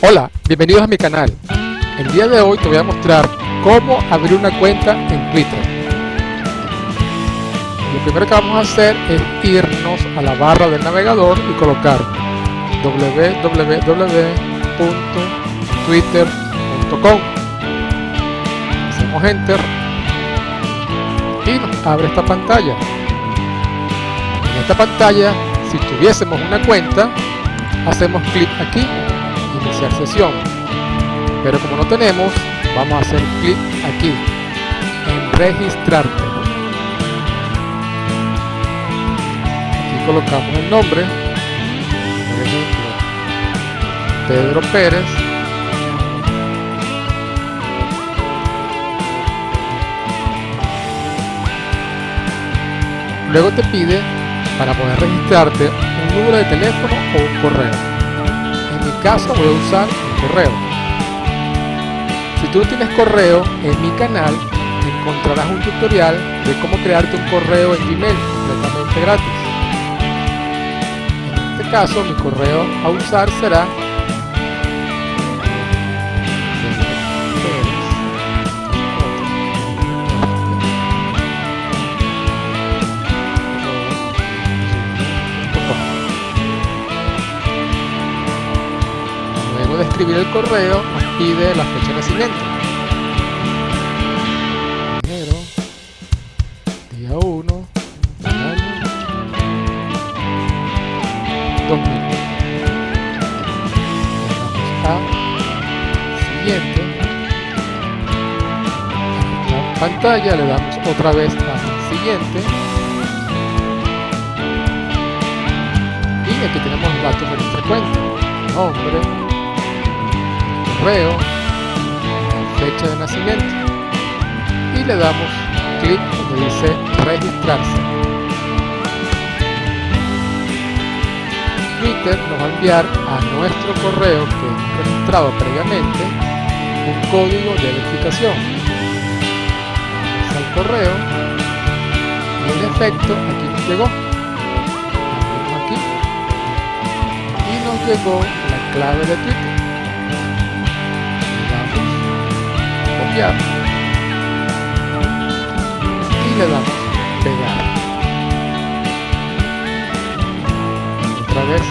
Hola, bienvenidos a mi canal. El día de hoy te voy a mostrar cómo abrir una cuenta en Twitter. Lo primero que vamos a hacer es irnos a la barra del navegador y colocar www.twitter.com. Hacemos enter y nos abre esta pantalla. En esta pantalla, si tuviésemos una cuenta, hacemos clic aquí, iniciar sesión, pero como no tenemos, vamos a hacer clic aquí en registrarte. Aquí colocamos el nombre, por ejemplo Pedro Pérez, luego te pide para poder registrarte un número de teléfono o un correo. En mi caso voy a usar un correo. Si tú no tienes correo, en mi canal encontrarás un tutorial de cómo crearte un correo en Gmail completamente gratis. En este caso mi correo a usar será de escribir el correo, nos pide la fecha de nacimiento. Enero, día 1 del año 2000. Vamos a siguiente. En esta pantalla le damos otra vez a siguiente. Y aquí tenemos los datos de nuestra cuenta. Nombre, correo, la fecha de nacimiento y le damos clic donde dice registrarse. Twitter nos va a enviar a nuestro correo que hemos registrado previamente un código de verificación. Vamos al correo y en efecto aquí nos llegó. Abrimos aquí y nos llegó la clave de Twitter. Y le damos pegar. Otra vez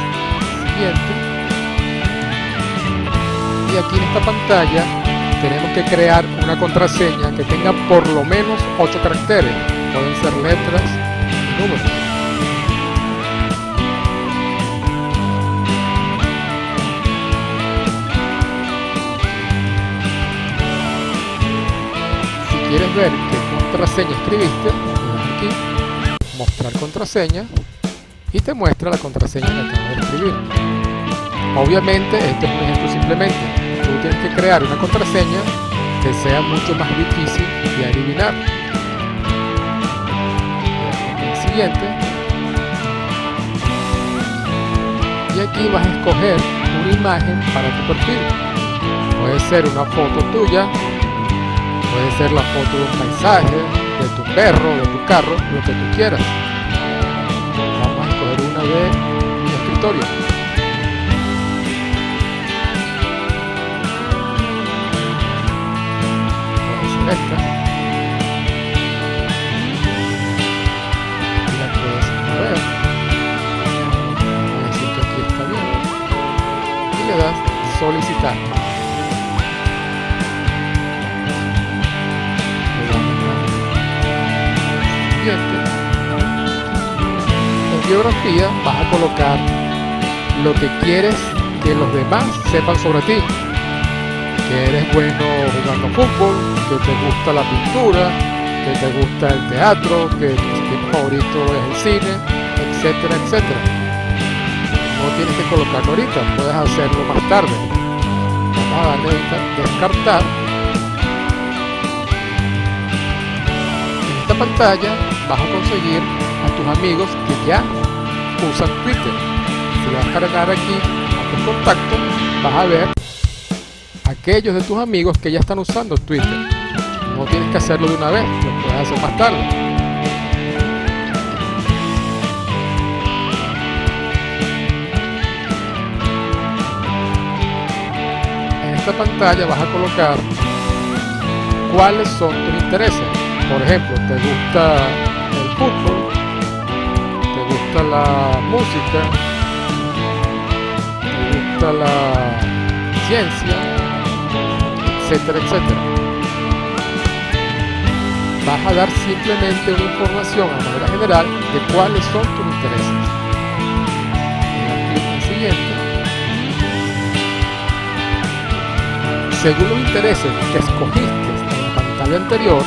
siguiente. Y aquí en esta pantalla tenemos que crear una contraseña que tenga por lo menos 8 caracteres. Pueden ser letras y números. ¿Quieres ver qué contraseña escribiste? Le das aquí, mostrar contraseña y te muestra la contraseña que acabas de escribir. Obviamente, este es un ejemplo simplemente. Tú tienes que crear una contraseña que sea mucho más difícil de adivinar. El siguiente. Y aquí vas a escoger una imagen para tu perfil. Puede ser una foto tuya. Puede ser la foto de un paisaje, de tu perro, de tu carro, lo que tú quieras. Vamos a escoger una de mi escritorio. Puede ser esta. Y la puedes mover. Vamos a decir que aquí está bien. Y le das solicitar. En biografía vas a colocar lo que quieres que los demás sepan sobre ti, que eres bueno jugando fútbol, que te gusta la pintura, que te gusta el teatro, que tu favorito es el cine, etcétera, etcétera. No tienes que colocarlo ahorita, puedes hacerlo más tarde. Vamos a darle ahorita descartar. En esta pantalla vas a conseguir a tus amigos que ya usan Twitter. Si le vas a cargar aquí a tus contactos, vas a ver aquellos de tus amigos que ya están usando Twitter. No tienes que hacerlo de una vez, lo puedes hacer más tarde. esta pantalla vas a colocar cuáles son tus intereses. Por ejemplo, ¿te gusta el fútbol? ¿Te gusta la música? ¿Te gusta la ciencia? Etcétera, etcétera. Vas a dar simplemente una información a manera general de cuáles son tus intereses. Le das clic en siguiente. Según los intereses que escogiste en la pantalla anterior,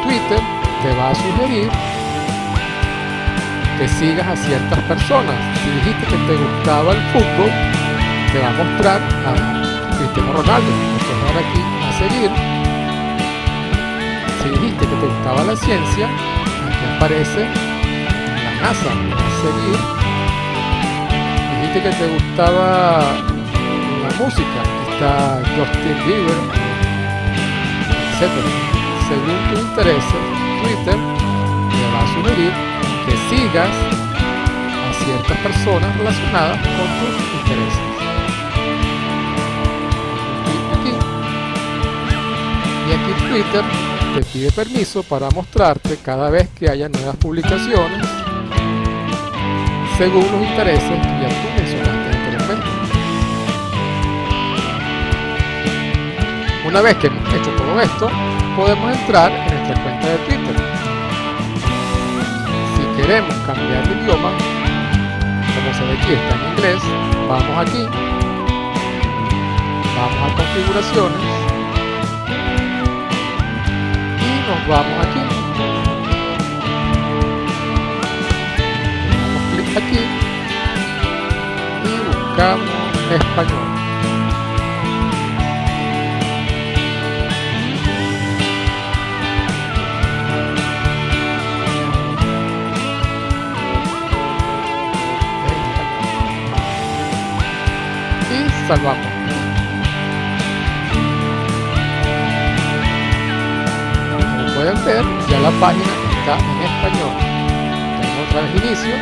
Twitter te va a sugerir que sigas a ciertas personas. Si dijiste que te gustaba el fútbol, te va a mostrar a Cristiano Ronaldo. Le puedes dar aquí a seguir. Si dijiste que te gustaba la ciencia, aquí aparece la NASA. Le das a seguir. Dijiste que te gustaba la música, aquí está Justin Bieber, etc. Según tus intereses, Twitter te va a sugerir que sigas a ciertas personas relacionadas con tus intereses. Aquí. Y aquí Twitter te pide permiso para mostrarte cada vez que haya nuevas publicaciones según los intereses que ya tú mencionaste anteriormente. Una vez que hemos hecho todo esto, podemos entrar en nuestra cuenta de Twitter. Si queremos cambiar de idioma, como se ve aquí está en inglés, vamos aquí, vamos a configuraciones y nos vamos aquí. Damos clic aquí y buscamos español. Salvamos. Como pueden ver, ya la página está en español. Tengo otra vez inicio.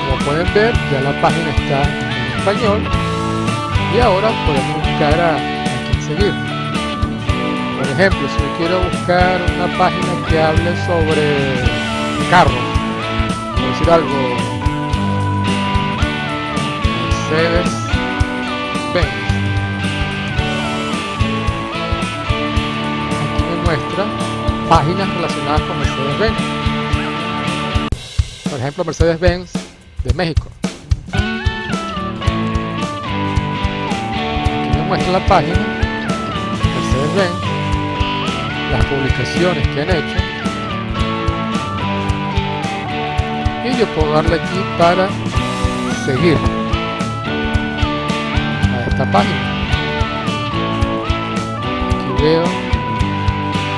Como pueden ver, ya la página está en español. Y ahora podemos buscar a quién seguir. Por ejemplo, si yo quiero buscar una página que hable sobre carros, por decir algo, Mercedes-Benz. Aquí me muestra páginas relacionadas con Mercedes-Benz. Por ejemplo, Mercedes-Benz de México. Aquí me muestra la página Mercedes-Benz, las publicaciones que han hecho. Y yo puedo darle aquí para seguir esta página. Aquí veo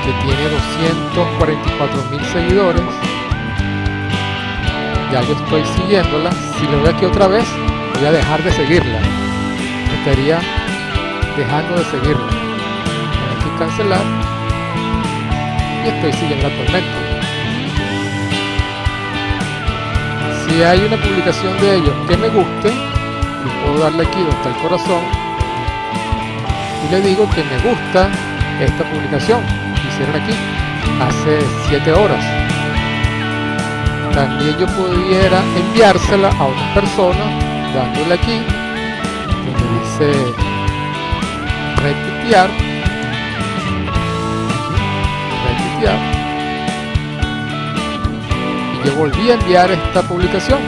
que tiene 244.000 seguidores. Ya yo estoy siguiéndola. Si le doy aquí otra vez, voy a dejar de seguirla. Estaría dejando de seguirla. Voy aquí cancelar y estoy siguiendo actualmente. Si hay una publicación de ellos que me guste, yo puedo darle aquí donde está el corazón y le digo que me gusta esta publicación que hicieron aquí hace 7 horas. También yo pudiera enviársela a otras personas dándole aquí donde dice retuitear, y yo volví a enviar esta publicación.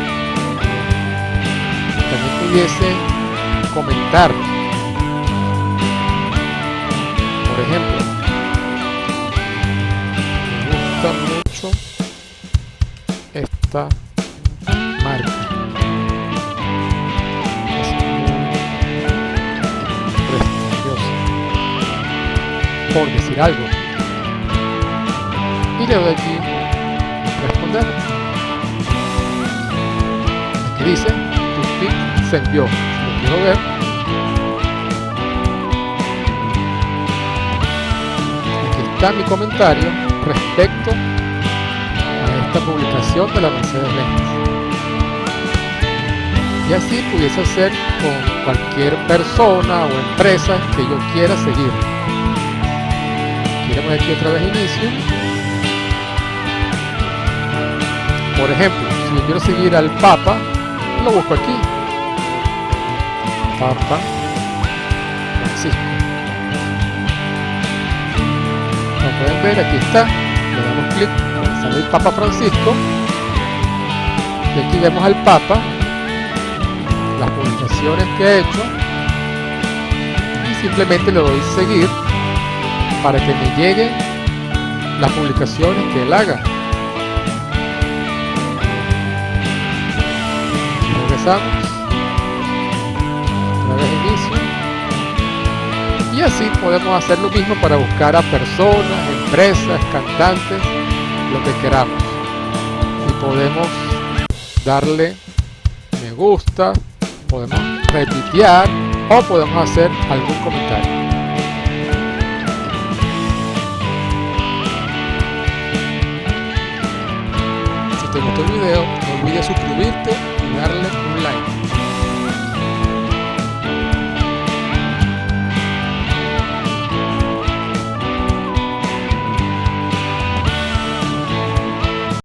También pudiese comentar, por ejemplo, me gusta mucho esta marca, es muy prestigiosa, por decir algo, y le doy aquí responder. Aquí dice se envió. Si lo quiero ver, aquí está mi comentario respecto a esta publicación de la Mercedes-Benz. Y así pudiese hacer con cualquier persona o empresa que yo quiera seguir. Queremos aquí otra vez inicio. Por ejemplo, si yo quiero seguir al Papa, lo busco aquí. Papa Francisco. Como pueden ver, aquí está. Le damos clic, sale el Papa Francisco. Y aquí vemos al Papa, las publicaciones que ha hecho. Y simplemente le doy seguir para que me lleguen las publicaciones que él haga. Regresamos. Otra vez inicio. Y así podemos hacer lo mismo para buscar a personas, empresas, cantantes, lo que queramos. Y podemos darle me gusta, podemos retuitear o podemos hacer algún comentario. Si te gustó el video, no olvides suscribirte y darle un like.